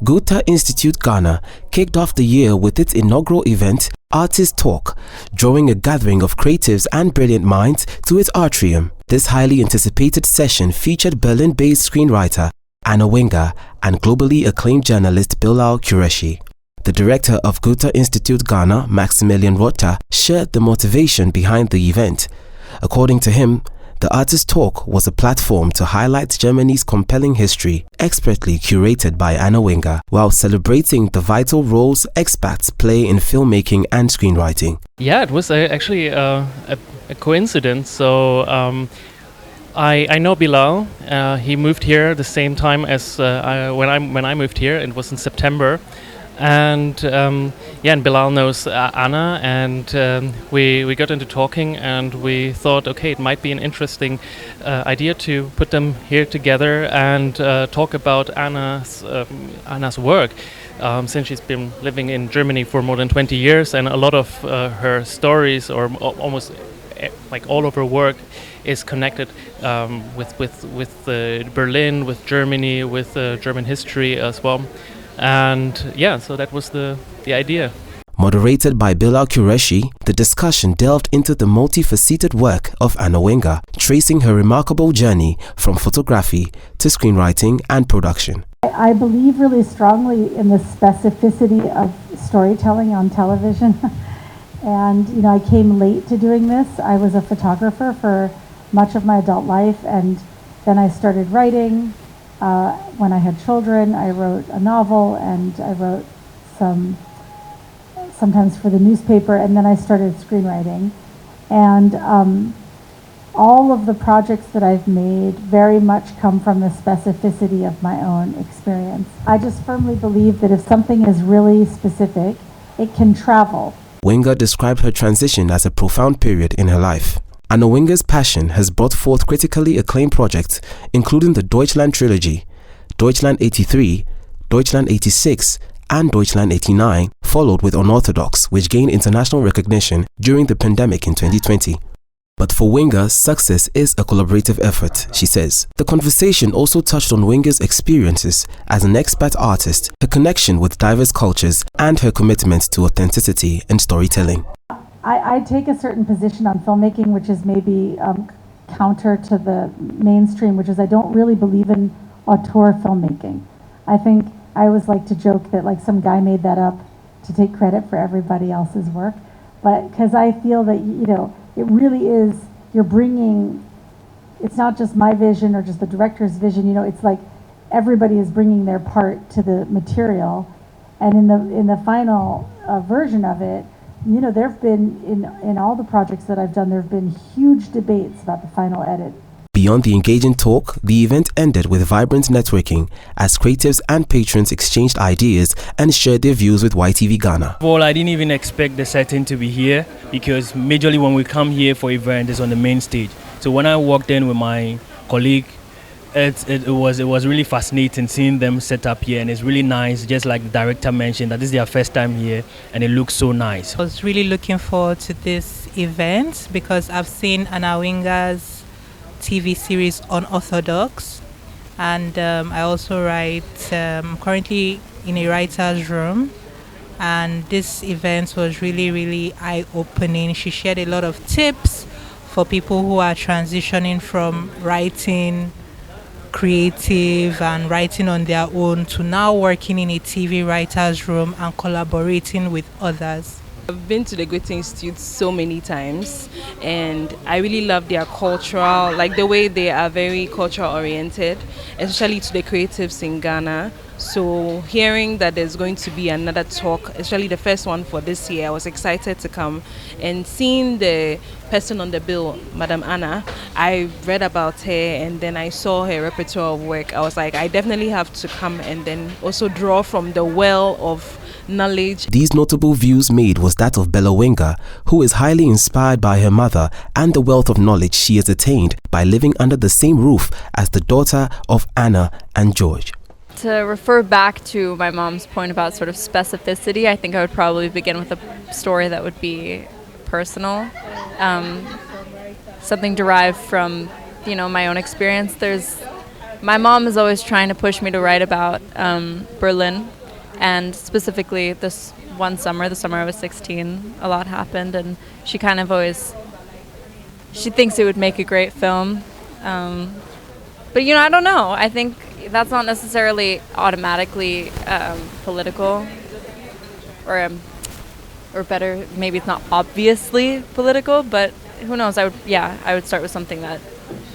Goethe Institute Ghana kicked off the year with its inaugural event, Artist Talk, drawing a gathering of creatives and brilliant minds to its atrium. This highly anticipated session featured Berlin-based screenwriter Anna Winger and globally acclaimed journalist Bilal Qureshi. The director of Goethe Institute Ghana, Maximilian Rota, shared the motivation behind the event. According to him, the Artist Talk was a platform to highlight Germany's compelling history, expertly curated by Anna Winger, while celebrating the vital roles expats play in filmmaking and screenwriting. Yeah, it was actually a coincidence. So I know Bilal. He moved here the same time as when I moved here. It was in September. And and Bilal knows Anna, and we got into talking, and we thought, okay, it might be an interesting idea to put them here together and talk about Anna's work, since she's been living in Germany for more than 20 years, and a lot of her stories, or almost like all of her work, is connected with Berlin, with Germany, with German history as well. And so that was the idea. Moderated by Bilal Qureshi, the discussion delved into the multifaceted work of Anna Winger, tracing her remarkable journey from photography to screenwriting and production. I believe really strongly in the specificity of storytelling on television. And, I came late to doing this. I was a photographer for much of my adult life, and then I started writing. When I had children, I wrote a novel, and I wrote sometimes for the newspaper, and then I started screenwriting. And all of the projects that I've made very much come from the specificity of my own experience. I just firmly believe that if something is really specific, it can travel. Winger described her transition as a profound period in her life. Anna Winger's passion has brought forth critically acclaimed projects, including the Deutschland trilogy, Deutschland 83, Deutschland 86, and Deutschland 89, followed with Unorthodox, which gained international recognition during the pandemic in 2020. But for Winger, success is a collaborative effort, she says. The conversation also touched on Winger's experiences as an expat artist, her connection with diverse cultures, and her commitment to authenticity and storytelling. I take a certain position on filmmaking, which is maybe counter to the mainstream, which is I don't really believe in auteur filmmaking. I think I always like to joke that like some guy made that up to take credit for everybody else's work, but because I feel that it really is, you're bringing, it's not just my vision or just the director's vision, it's like everybody is bringing their part to the material, and in the final version of it, there have been, in all the projects that I've done, there have been huge debates about the final edit. Beyond the engaging talk, the event ended with vibrant networking as creatives and patrons exchanged ideas and shared their views with YTV Ghana. Well, I didn't even expect the setting to be here, because majorly when we come here for events, it's on the main stage. So when I walked in with my colleague, it was really fascinating seeing them set up here, and it's really nice, just like the director mentioned, that this is their first time here and it looks so nice. I was really looking forward to this event because I've seen Anna Winger's TV series Unorthodox, and I also write, currently in a writer's room, and this event was really, really eye-opening. She shared a lot of tips for people who are transitioning from writing creative and writing on their own to now working in a TV writer's room and collaborating with others. I've been to the Goethe Institute so many times, and I really love their cultural, like the way they are very cultural oriented, especially to the creatives in Ghana. So hearing that there's going to be another talk, especially the first one for this year, I was excited to come. And seeing the person on the bill, Madam Anna, I read about her and then I saw her repertoire of work. I was like, I definitely have to come and then also draw from the well of knowledge. These notable views made was that of Bella Winger, who is highly inspired by her mother and the wealth of knowledge she has attained by living under the same roof as the daughter of Anna and George. To refer back to my mom's point about sort of specificity, I think I would probably begin with a story that would be personal, something derived from, my own experience. There's my mom is always trying to push me to write about Berlin, and specifically this one summer, the summer I was 16, a lot happened, and she kind of always, she thinks it would make a great film. But, I don't know. I think that's not necessarily automatically political, or better, maybe it's not obviously political, but who knows? I would start with something that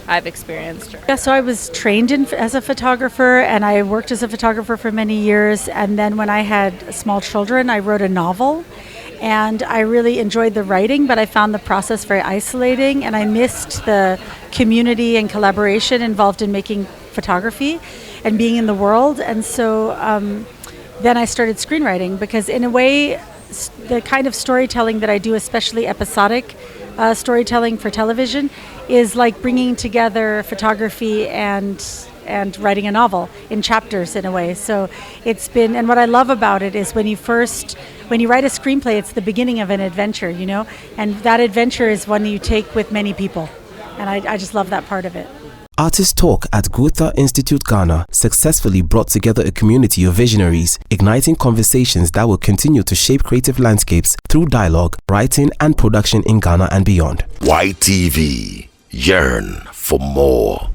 I've experienced. Yeah, so I was trained as a photographer, and I worked as a photographer for many years. And then when I had small children, I wrote a novel, and I really enjoyed the writing, but I found the process very isolating, and I missed the community and collaboration involved in making photography and being in the world. And so then I started screenwriting, because in a way, the kind of storytelling that I do, especially episodic storytelling for television, is like bringing together photography and writing a novel in chapters in a way. So it's been, and what I love about it is when you write a screenplay, it's the beginning of an adventure, and that adventure is one you take with many people. And I just love that part of it. Artist Talk at Gotha Institute Ghana successfully brought together a community of visionaries, igniting conversations that will continue to shape creative landscapes through dialogue, writing and production in Ghana and beyond. YTV, yearn for more.